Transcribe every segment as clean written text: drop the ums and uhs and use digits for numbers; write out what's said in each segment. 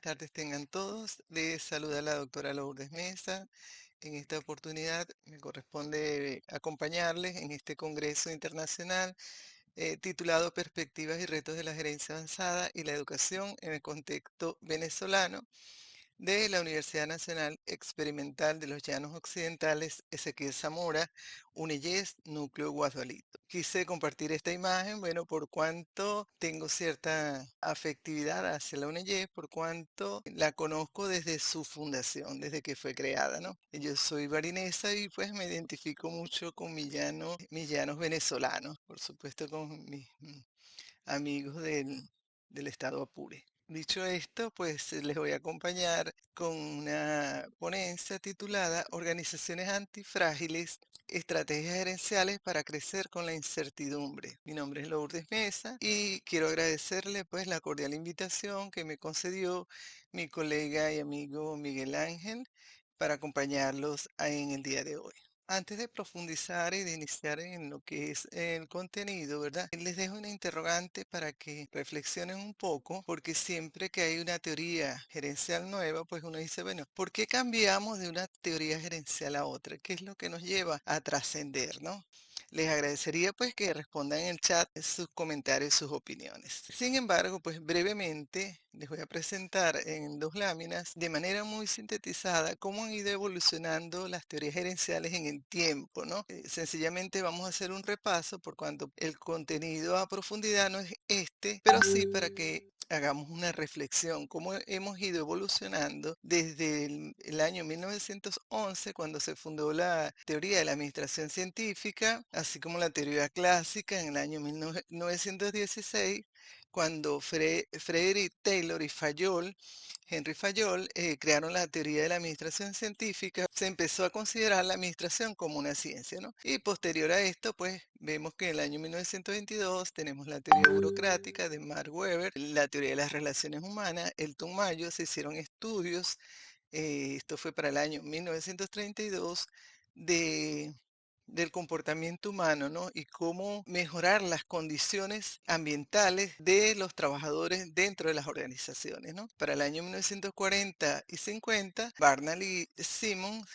tardes tengan todos. Les saluda la doctora Lourdes Mesa. En esta oportunidad me corresponde acompañarles en este Congreso Internacional titulado Perspectivas y Retos de la Gerencia Avanzada y la Educación en el Contexto Venezolano de la Universidad Nacional Experimental de los Llanos Occidentales, Ezequiel Zamora, UNIYES, Núcleo Guasdualito. Quise compartir esta imagen, bueno, por cuanto tengo cierta afectividad hacia la UNIYES, por cuanto la conozco desde su fundación, desde que fue creada, ¿no? Yo soy barinesa y pues me identifico mucho con mis llanos venezolanos, por supuesto con mis amigos del estado Apure. Dicho esto, pues les voy a acompañar con una ponencia titulada Organizaciones antifrágiles, estrategias gerenciales para crecer con la incertidumbre. Mi nombre es Lourdes Mesa y quiero agradecerle pues la cordial invitación que me concedió mi colega y amigo Miguel Ángel para acompañarlos en el día de hoy. Antes de profundizar y de iniciar en lo que es el contenido, ¿verdad? Les dejo una interrogante para que reflexionen un poco, porque siempre que hay una teoría gerencial nueva, pues uno dice, bueno, ¿por qué cambiamos de una teoría gerencial a otra? ¿Qué es lo que nos lleva a trascender, ¿no? Les agradecería pues que respondan en el chat sus comentarios, sus opiniones. Sin embargo, pues brevemente les voy a presentar en dos láminas de manera muy sintetizada cómo han ido evolucionando las teorías gerenciales en el tiempo, ¿no? Sencillamente vamos a hacer un repaso por cuanto el contenido a profundidad no es este, pero sí para que hagamos una reflexión, cómo hemos ido evolucionando desde el año 1911, cuando se fundó la teoría de la administración científica, así como la teoría clásica en el año 1916, cuando Frederick Taylor y Henry Fayol, crearon la teoría de la administración científica. Se empezó a considerar la administración como una ciencia, ¿no? Y posterior a esto, pues vemos que en el año 1922 tenemos la teoría burocrática de Mark Webber, la teoría de las relaciones humanas, Elton Mayo, se hicieron estudios, esto fue para el año 1932, de del comportamiento humano, ¿no? Y cómo mejorar las condiciones ambientales de los trabajadores dentro de las organizaciones, ¿no? Para el año 1940 y 50, Barnall y Simons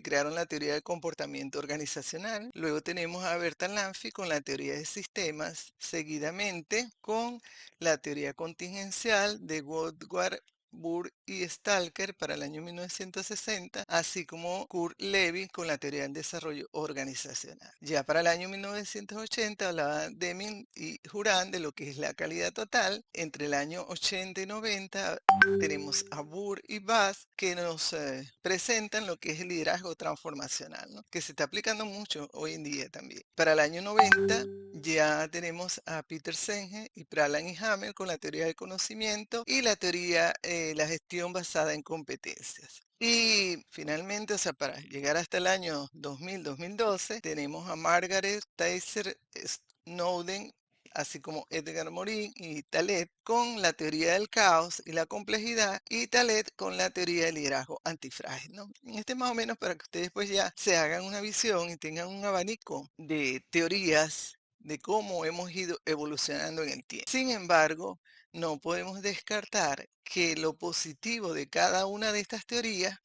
crearon la teoría del comportamiento organizacional. Luego tenemos a Bertrand Lanfy con la teoría de sistemas, seguidamente con la teoría contingencial de Woodward, Burr y Stalker para el año 1960, así como Kurt Lewin con la teoría del desarrollo organizacional. Ya para el año 1980 hablaba Deming y Juran de lo que es la calidad total. Entre el año 80 y 90 tenemos a Burr y Bass que nos presentan lo que es el liderazgo transformacional, ¿no? Que se está aplicando mucho hoy en día también. Para el año 90 ya tenemos a Peter Senge y Pralan y Hamel con la teoría del conocimiento y la teoría, la gestión basada en competencias. Y finalmente, o sea, para llegar hasta el año 2000-2012, tenemos a Margaret Tyser Snowden, así como Edgar Morin y Talet con la teoría del caos y la complejidad, y Talet con la teoría del liderazgo antifrágil, ¿no? Este más o menos para que ustedes pues ya se hagan una visión y tengan un abanico de teorías de cómo hemos ido evolucionando en el tiempo. Sin embargo, no podemos descartar que lo positivo de cada una de estas teorías,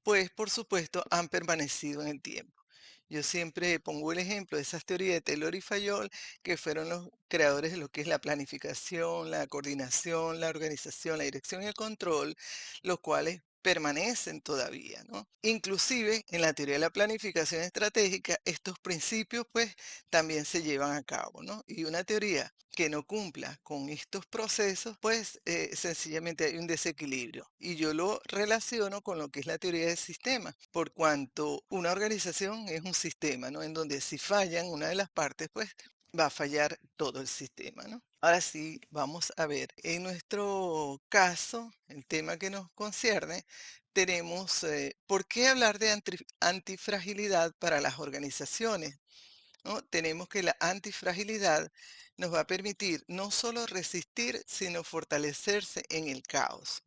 pues por supuesto, han permanecido en el tiempo. Yo siempre pongo el ejemplo de esas teorías de Taylor y Fayol, que fueron los creadores de lo que es la planificación, la coordinación, la organización, la dirección y el control, los cuales permanecen todavía, ¿no? Inclusive en la teoría de la planificación estratégica, estos principios pues también se llevan a cabo, ¿no? Y una teoría que no cumpla con estos procesos, pues sencillamente hay un desequilibrio. Y yo lo relaciono con lo que es la teoría del sistema, por cuanto una organización es un sistema, ¿no? En donde si fallan una de las partes, pues va a fallar todo el sistema, ¿no? Ahora sí, vamos a ver. En nuestro caso, el tema que nos concierne, tenemos ¿por qué hablar de antifragilidad para las organizaciones? ¿No? Tenemos que la antifragilidad nos va a permitir no solo resistir, sino fortalecerse en el caos.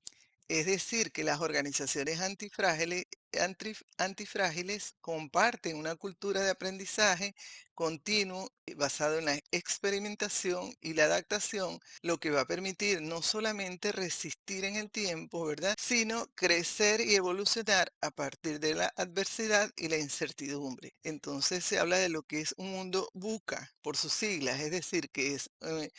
Es decir, que las organizaciones antifrágiles comparten una cultura de aprendizaje continuo basado en la experimentación y la adaptación, lo que va a permitir no solamente resistir en el tiempo, ¿verdad? Sino crecer y evolucionar a partir de la adversidad y la incertidumbre. Entonces se habla de lo que es un mundo VUCA, por sus siglas, es decir, que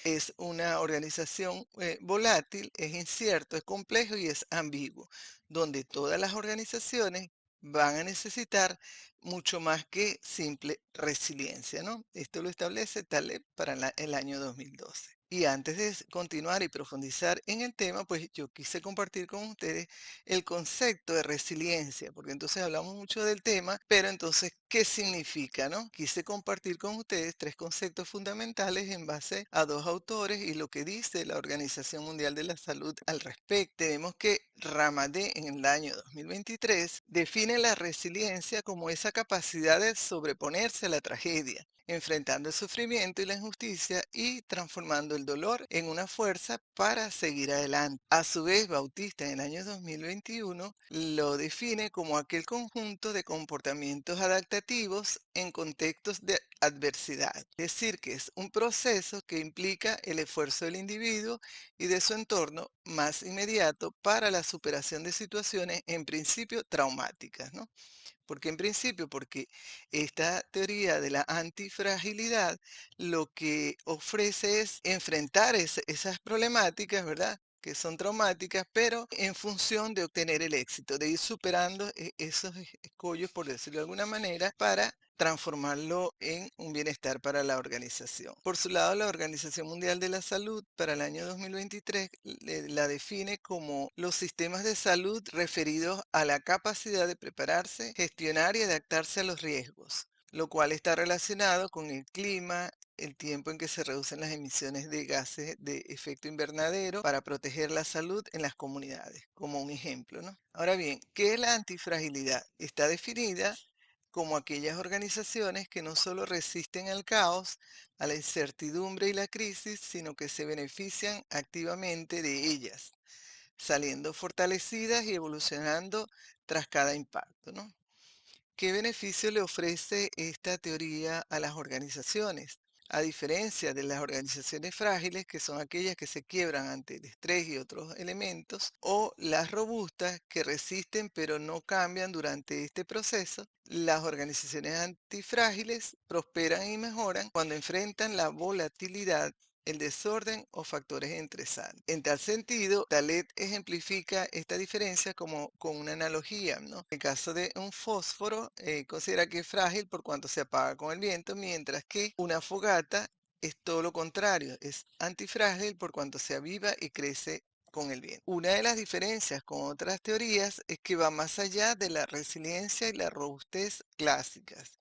es una organización volátil, es incierto, es complejo y es ambiguo, donde todas las organizaciones van a necesitar mucho más que simple resiliencia, ¿no? Esto lo establece Taleb para el año 2012. Y antes de continuar y profundizar en el tema, pues yo quise compartir con ustedes el concepto de resiliencia, porque entonces hablamos mucho del tema, pero entonces, ¿qué significa, no? Quise compartir con ustedes tres conceptos fundamentales en base a dos autores y lo que dice la Organización Mundial de la Salud al respecto. Tenemos que Ramadé en el año 2023 define la resiliencia como esa capacidad de sobreponerse a la tragedia, enfrentando el sufrimiento y la injusticia y transformando el dolor en una fuerza para seguir adelante. A su vez, Bautista en el año 2021 lo define como aquel conjunto de comportamientos adaptativos en contextos de adversidad. Es decir, que es un proceso que implica el esfuerzo del individuo y de su entorno más inmediato para la superación de situaciones en principio traumáticas, ¿no? Porque en principio, porque esta teoría de la antifragilidad lo que ofrece es enfrentar esas problemáticas, ¿verdad? Que son traumáticas, pero en función de obtener el éxito, de ir superando esos escollos, por decirlo de alguna manera, para transformarlo en un bienestar para la organización. Por su lado, la Organización Mundial de la Salud para el año 2023 la define como los sistemas de salud referidos a la capacidad de prepararse, gestionar y adaptarse a los riesgos, lo cual está relacionado con el clima, el tiempo en que se reducen las emisiones de gases de efecto invernadero para proteger la salud en las comunidades, como un ejemplo, ¿no? Ahora bien, ¿qué es la antifragilidad? Está definida como aquellas organizaciones que no solo resisten al caos, a la incertidumbre y la crisis, sino que se benefician activamente de ellas, saliendo fortalecidas y evolucionando tras cada impacto, ¿no? ¿Qué beneficio le ofrece esta teoría a las organizaciones? A diferencia de las organizaciones frágiles, que son aquellas que se quiebran ante el estrés y otros elementos, o las robustas que resisten pero no cambian durante este proceso, las organizaciones antifrágiles prosperan y mejoran cuando enfrentan la volatilidad, el desorden o factores estresantes. En tal sentido, Talet ejemplifica esta diferencia como con una analogía, ¿no? En el caso de un fósforo, considera que es frágil por cuanto se apaga con el viento, mientras que una fogata es todo lo contrario, es antifrágil por cuanto se aviva y crece con el viento. Una de las diferencias con otras teorías es que va más allá de la resiliencia y la robustez clásicas.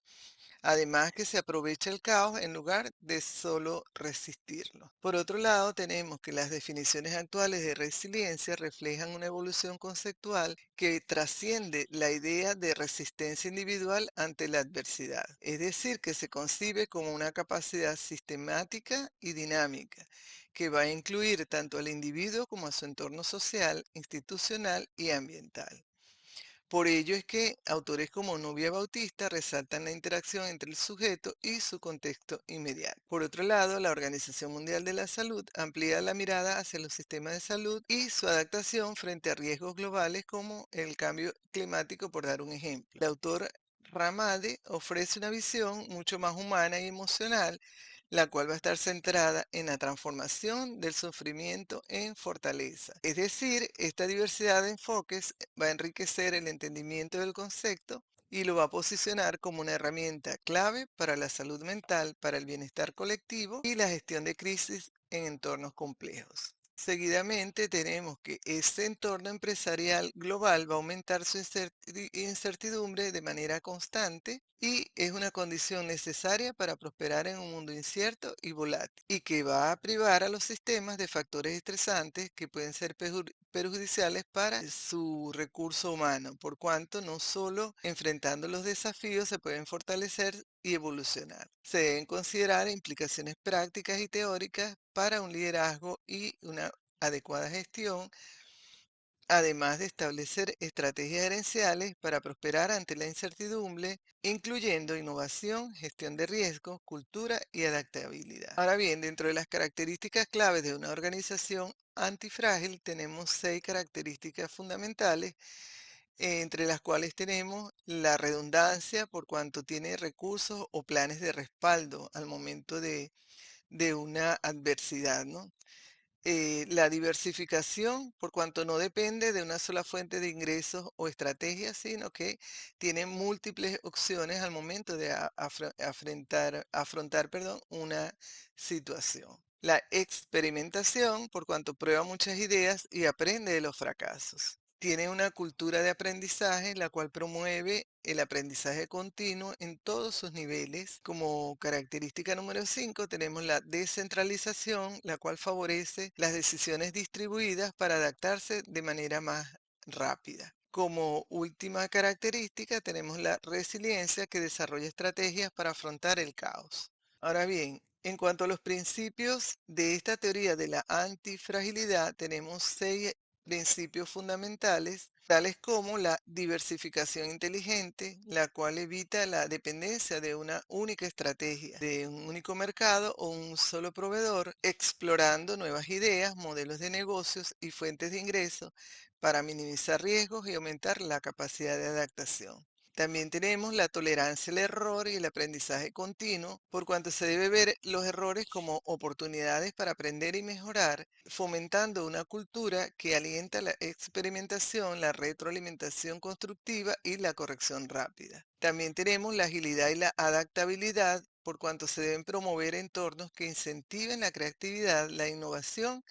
Además que se aprovecha el caos en lugar de solo resistirlo. Por otro lado, tenemos que las definiciones actuales de resiliencia reflejan una evolución conceptual que trasciende la idea de resistencia individual ante la adversidad. Es decir, que se concibe como una capacidad sistemática y dinámica que va a incluir tanto al individuo como a su entorno social, institucional y ambiental. Por ello es que autores como Nubia Bautista resaltan la interacción entre el sujeto y su contexto inmediato. Por otro lado, la Organización Mundial de la Salud amplía la mirada hacia los sistemas de salud y su adaptación frente a riesgos globales como el cambio climático, por dar un ejemplo. El autor Ramade ofrece una visión mucho más humana y emocional, la cual va a estar centrada en la transformación del sufrimiento en fortaleza. Es decir, esta diversidad de enfoques va a enriquecer el entendimiento del concepto y lo va a posicionar como una herramienta clave para la salud mental, para el bienestar colectivo y la gestión de crisis en entornos complejos. Seguidamente tenemos que este entorno empresarial global va a aumentar su incertidumbre de manera constante y es una condición necesaria para prosperar en un mundo incierto y volátil y que va a privar a los sistemas de factores estresantes que pueden ser perjudiciales para su recurso humano, por cuanto no solo enfrentando los desafíos se pueden fortalecer y evolucionar. Se deben considerar implicaciones prácticas y teóricas para un liderazgo y una adecuada gestión además de establecer estrategias gerenciales para prosperar ante la incertidumbre, incluyendo innovación, gestión de riesgos, cultura y adaptabilidad. Ahora bien, dentro de las características claves de una organización antifrágil tenemos 6 características fundamentales, entre las cuales tenemos la redundancia por cuanto tiene recursos o planes de respaldo al momento de una adversidad, ¿no? La diversificación, por cuanto no depende de una sola fuente de ingresos o estrategias, sino que tiene múltiples opciones al momento de afrontar, perdón, una situación. La experimentación, por cuanto prueba muchas ideas y aprende de los fracasos. Tiene una cultura de aprendizaje, la cual promueve el aprendizaje continuo en todos sus niveles. Como característica número 5 tenemos la descentralización, la cual favorece las decisiones distribuidas para adaptarse de manera más rápida. Como última característica tenemos la resiliencia, que desarrolla estrategias para afrontar el caos. Ahora bien, en cuanto a los principios de esta teoría de la antifragilidad, tenemos 6 principios fundamentales, tales como la diversificación inteligente, la cual evita la dependencia de una única estrategia, de un único mercado o un solo proveedor, explorando nuevas ideas, modelos de negocios y fuentes de ingresos para minimizar riesgos y aumentar la capacidad de adaptación. También tenemos la tolerancia al error y el aprendizaje continuo, por cuanto se debe ver los errores como oportunidades para aprender y mejorar, fomentando una cultura que alienta la experimentación, la retroalimentación constructiva y la corrección rápida. También tenemos la agilidad y la adaptabilidad, por cuanto se deben promover entornos que incentiven la creatividad, la innovación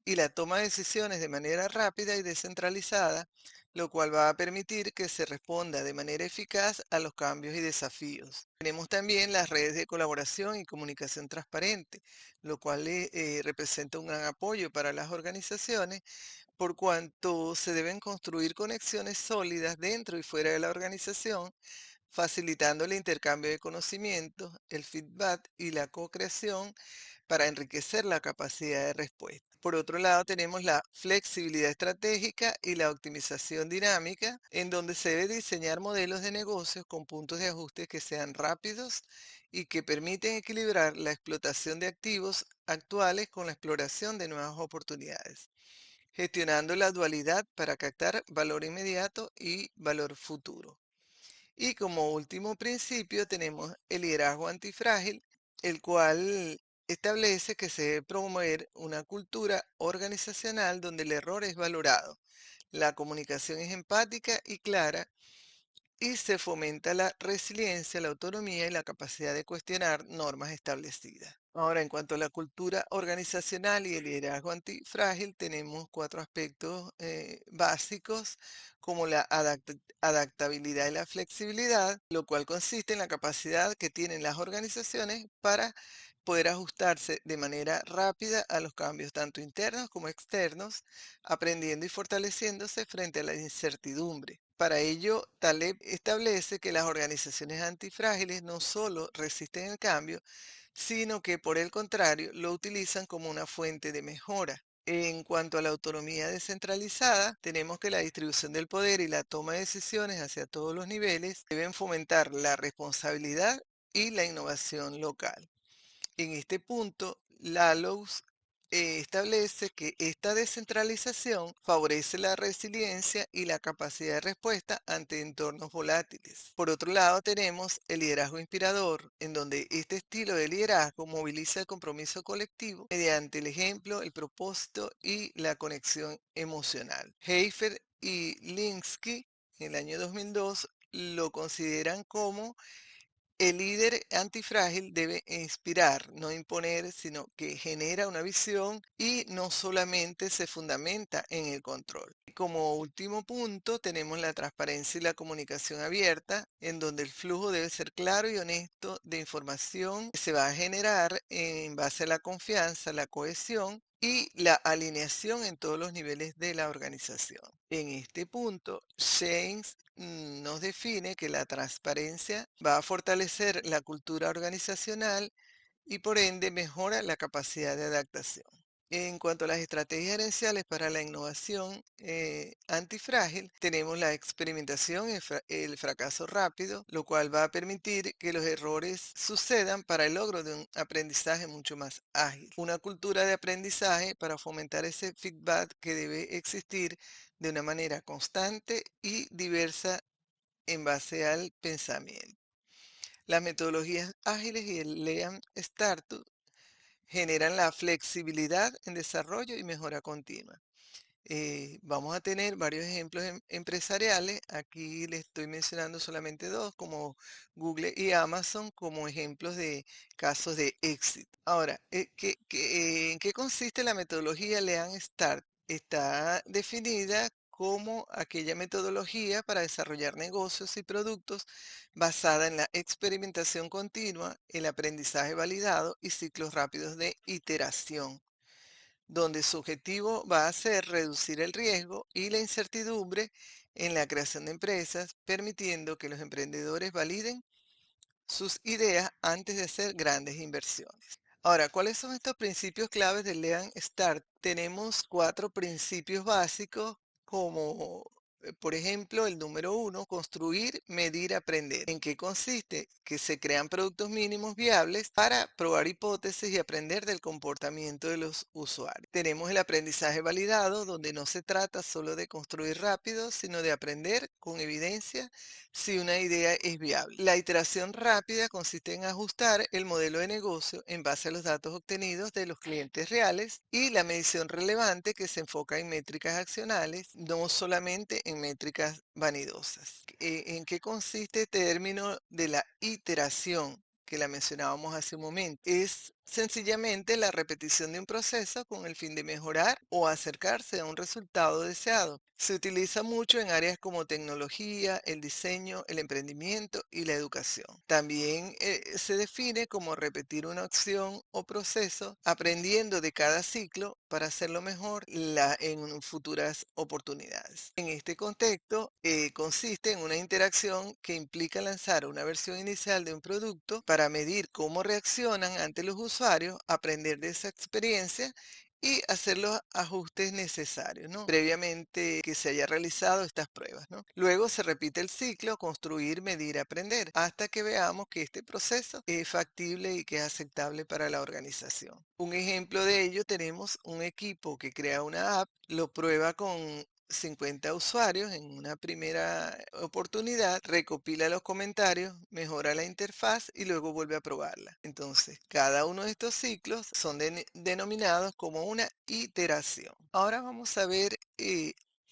y la toma de decisiones de manera rápida y descentralizada, lo cual va a permitir que se responda de manera eficaz a los cambios y desafíos. Tenemos también las redes de colaboración y comunicación transparente, lo cual representa un gran apoyo para las organizaciones, por cuanto se deben construir conexiones sólidas dentro y fuera de la organización, facilitando el intercambio de conocimientos, el feedback y la co-creación para enriquecer la capacidad de respuesta. Por otro lado, tenemos la flexibilidad estratégica y la optimización dinámica, en donde se debe diseñar modelos de negocios con puntos de ajuste que sean rápidos y que permiten equilibrar la explotación de activos actuales con la exploración de nuevas oportunidades, gestionando la dualidad para captar valor inmediato y valor futuro. Y como último principio tenemos el liderazgo antifrágil, el cual establece que se debe promover una cultura organizacional donde el error es valorado, la comunicación es empática y clara, y se fomenta la resiliencia, la autonomía y la capacidad de cuestionar normas establecidas. Ahora, en cuanto a la cultura organizacional y el liderazgo antifrágil, tenemos 4 aspectos básicos, como la adaptabilidad y la flexibilidad, lo cual consiste en la capacidad que tienen las organizaciones para poder ajustarse de manera rápida a los cambios tanto internos como externos, aprendiendo y fortaleciéndose frente a la incertidumbre. Para ello, Taleb establece que las organizaciones antifrágiles no solo resisten el cambio, sino que por el contrario lo utilizan como una fuente de mejora. En cuanto a la autonomía descentralizada, tenemos que la distribución del poder y la toma de decisiones hacia todos los niveles deben fomentar la responsabilidad y la innovación local. En este punto, Lalous establece que esta descentralización favorece la resiliencia y la capacidad de respuesta ante entornos volátiles. Por otro lado, tenemos el liderazgo inspirador, en donde este estilo de liderazgo moviliza el compromiso colectivo mediante el ejemplo, el propósito y la conexión emocional. Heifer y Linsky, en el año 2002, lo consideran como el líder antifrágil debe inspirar, no imponer, sino que genera una visión y no solamente se fundamenta en el control. Como último punto, tenemos la transparencia y la comunicación abierta, en donde el flujo debe ser claro y honesto de información que se va a generar en base a la confianza, la cohesión y la alineación en todos los niveles de la organización. En este punto, James nos define que la transparencia va a fortalecer la cultura organizacional y por ende mejora la capacidad de adaptación. En cuanto a las estrategias gerenciales para la innovación antifrágil, tenemos la experimentación y el fracaso rápido, lo cual va a permitir que los errores sucedan para el logro de un aprendizaje mucho más ágil. Una cultura de aprendizaje para fomentar ese feedback que debe existir de una manera constante y diversa en base al pensamiento. Las metodologías ágiles y el Lean Startup generan la flexibilidad en desarrollo y mejora continua. Vamos a tener varios ejemplos empresariales. Aquí les estoy mencionando solamente dos, como Google y Amazon, como ejemplos de casos de éxito. Ahora, ¿en qué consiste la metodología Lean Start? Está definida como aquella metodología para desarrollar negocios y productos basada en la experimentación continua, el aprendizaje validado y ciclos rápidos de iteración, donde su objetivo va a ser reducir el riesgo y la incertidumbre en la creación de empresas, permitiendo que los emprendedores validen sus ideas antes de hacer grandes inversiones. Ahora, ¿cuáles son estos principios claves del Lean Start? Tenemos cuatro principios básicos como, por ejemplo, el número uno, construir, medir, aprender. ¿En qué consiste? Que se crean productos mínimos viables para probar hipótesis y aprender del comportamiento de los usuarios. Tenemos el aprendizaje validado, donde no se trata solo de construir rápido, sino de aprender con evidencia si una idea es viable. La iteración rápida consiste en ajustar el modelo de negocio en base a los datos obtenidos de los clientes reales, y la medición relevante, que se enfoca en métricas accionales, no solamente en métricas vanidosas. ¿En qué consiste este término de la iteración, que la mencionábamos hace un momento? Es sencillamente la repetición de un proceso con el fin de mejorar o acercarse a un resultado deseado. Se utiliza mucho en áreas como tecnología, el diseño, el emprendimiento y la educación. También se define como repetir una acción o proceso, aprendiendo de cada ciclo para hacerlo mejor en futuras oportunidades. En este contexto, consiste en una interacción que implica lanzar una versión inicial de un producto para medir cómo reaccionan ante los usuarios, aprender de esa experiencia y hacer los ajustes necesarios, ¿no? Previamente que se haya realizado estas pruebas, ¿no? Luego se repite el ciclo, construir, medir, aprender, hasta que veamos que este proceso es factible y que es aceptable para la organización. Un ejemplo de ello, tenemos un equipo que crea una app, lo prueba con 50 usuarios en una primera oportunidad, recopila los comentarios, mejora la interfaz y luego vuelve a probarla. Entonces, cada uno de estos ciclos son denominados como una iteración. Ahora vamos a ver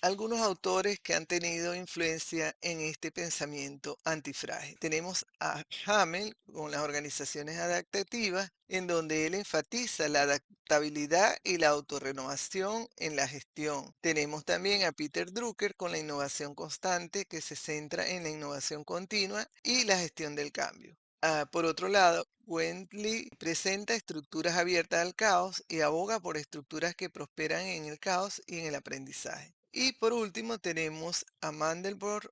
algunos autores que han tenido influencia en este pensamiento antifrágil. Tenemos a Hamel con las organizaciones adaptativas, en donde él enfatiza la adaptabilidad y la autorrenovación en la gestión. Tenemos también a Peter Drucker con la innovación constante, que se centra en la innovación continua y la gestión del cambio. Por otro lado, Wentley presenta estructuras abiertas al caos y aboga por estructuras que prosperan en el caos y en el aprendizaje. Y por último tenemos a Mandelbrot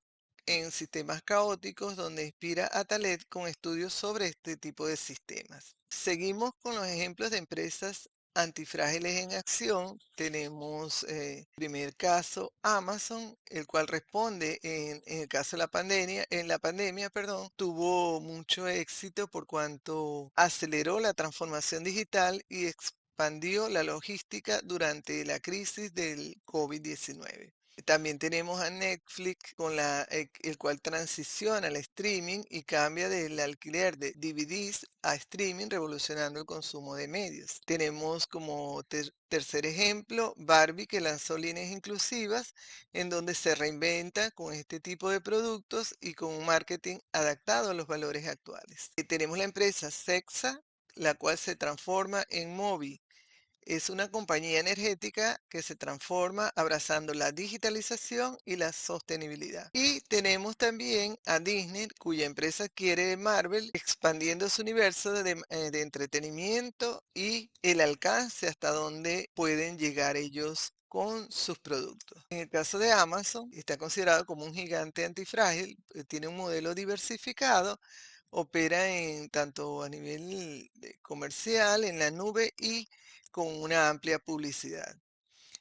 en sistemas caóticos, donde inspira a Taleb con estudios sobre este tipo de sistemas. Seguimos con los ejemplos de empresas antifrágiles en acción. Tenemos primer caso Amazon, el cual responde en el caso de la pandemia, perdón, tuvo mucho éxito por cuanto aceleró la transformación digital y expandió la logística durante la crisis del COVID-19. También tenemos a Netflix con el cual transiciona al streaming y cambia del alquiler de DVDs a streaming, revolucionando el consumo de medios. Tenemos como tercer ejemplo Barbie, que lanzó líneas inclusivas en donde se reinventa con este tipo de productos y con un marketing adaptado a los valores actuales. Tenemos la empresa Sexa, la cual se transforma en Mobi. Es una compañía energética que se transforma abrazando la digitalización y la sostenibilidad. Y tenemos también a Disney, cuya empresa adquiere Marvel, expandiendo su universo de entretenimiento y el alcance hasta donde pueden llegar ellos con sus productos. En el caso de Amazon, está considerado como un gigante antifrágil, tiene un modelo diversificado, opera en tanto a nivel comercial, en la nube y con una amplia publicidad.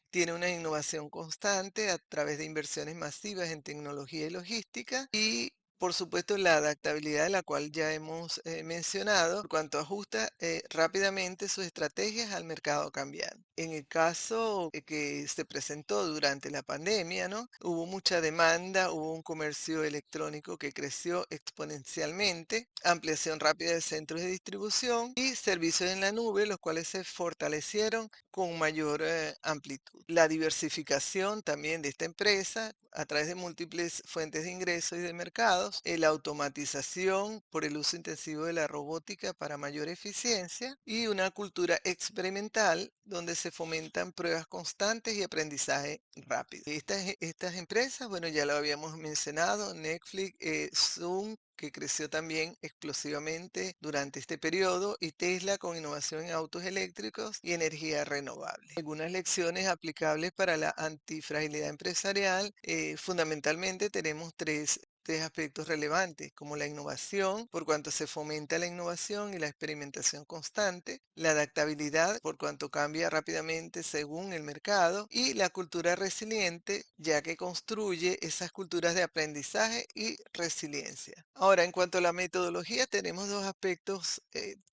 Tiene una innovación constante a través de inversiones masivas en tecnología y logística y, por supuesto, la adaptabilidad de la cual ya hemos mencionado, por cuanto ajusta rápidamente sus estrategias al mercado cambiante. En el caso que se presentó durante la pandemia, ¿no? Hubo mucha demanda, hubo un comercio electrónico que creció exponencialmente, ampliación rápida de centros de distribución y servicios en la nube, los cuales se fortalecieron con mayor amplitud. La diversificación también de esta empresa a través de múltiples fuentes de ingresos y de mercados, la automatización por el uso intensivo de la robótica para mayor eficiencia y una cultura experimental donde se fomentan pruebas constantes y aprendizaje rápido. Estas empresas, bueno, ya lo habíamos mencionado, Netflix, Zoom, que creció también explosivamente durante este periodo, y Tesla con innovación en autos eléctricos y energía renovable. Algunas lecciones aplicables para la antifragilidad empresarial, fundamentalmente tenemos tres aspectos relevantes, como la innovación, por cuanto se fomenta la innovación y la experimentación constante, la adaptabilidad, por cuanto cambia rápidamente según el mercado, y la cultura resiliente, ya que construye esas culturas de aprendizaje y resiliencia. Ahora, en cuanto a la metodología, tenemos dos aspectos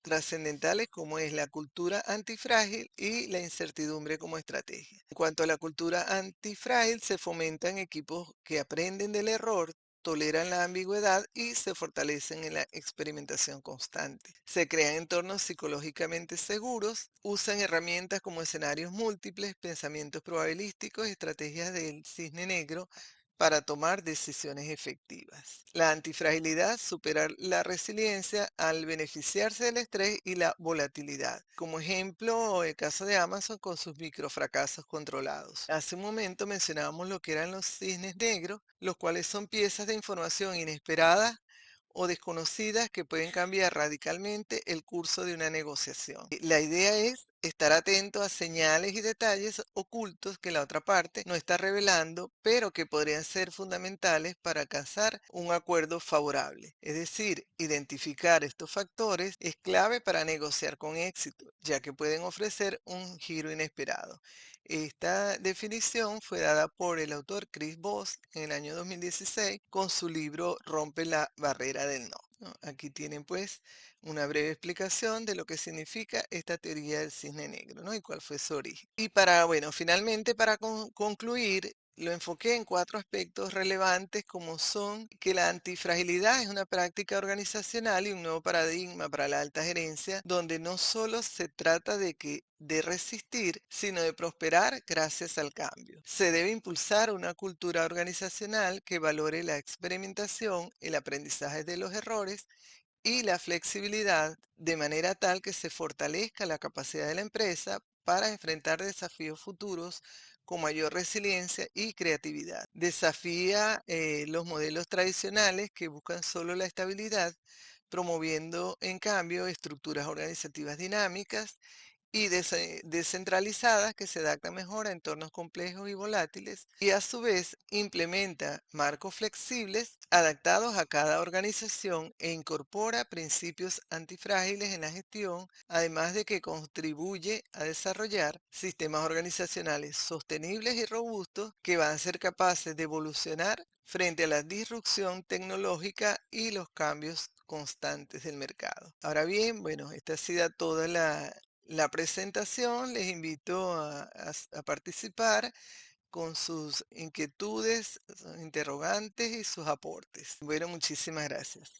trascendentales, como es la cultura antifrágil y la incertidumbre como estrategia. En cuanto a la cultura antifrágil, se fomentan equipos que aprenden del error, toleran la ambigüedad y se fortalecen en la experimentación constante. Se crean entornos psicológicamente seguros, usan herramientas como escenarios múltiples, pensamientos probabilísticos, estrategias del cisne negro para tomar decisiones efectivas. La antifragilidad, superar la resiliencia al beneficiarse del estrés y la volatilidad. Como ejemplo, el caso de Amazon con sus microfracasos controlados. Hace un momento mencionábamos lo que eran los cisnes negros, los cuales son piezas de información inesperadas o desconocidas que pueden cambiar radicalmente el curso de una negociación. La idea es estar atento a señales y detalles ocultos que la otra parte no está revelando, pero que podrían ser fundamentales para alcanzar un acuerdo favorable. Es decir, identificar estos factores es clave para negociar con éxito, ya que pueden ofrecer un giro inesperado. Esta definición fue dada por el autor Chris Voss en el año 2016 con su libro Rompe la barrera del no. ¿No? Aquí tienen pues una breve explicación de lo que significa esta teoría del cisne negro, ¿no? Y cuál fue su origen. Y bueno, finalmente para concluir, lo enfoqué en cuatro aspectos relevantes como son que la antifragilidad es una práctica organizacional y un nuevo paradigma para la alta gerencia, donde no solo se trata de resistir, sino de prosperar gracias al cambio. Se debe impulsar una cultura organizacional que valore la experimentación, el aprendizaje de los errores y la flexibilidad de manera tal que se fortalezca la capacidad de la empresa para enfrentar desafíos futuros con mayor resiliencia y creatividad. Desafía los modelos tradicionales que buscan solo la estabilidad, promoviendo en cambio estructuras organizativas dinámicas y descentralizadas que se adaptan mejor a entornos complejos y volátiles, y a su vez implementa marcos flexibles adaptados a cada organización e incorpora principios antifrágiles en la gestión, además de que contribuye a desarrollar sistemas organizacionales sostenibles y robustos que van a ser capaces de evolucionar frente a la disrupción tecnológica y los cambios constantes del mercado. Ahora bien, bueno, esta ha sido toda la presentación. Les invito a participar con sus inquietudes, sus interrogantes y sus aportes. Bueno, muchísimas gracias.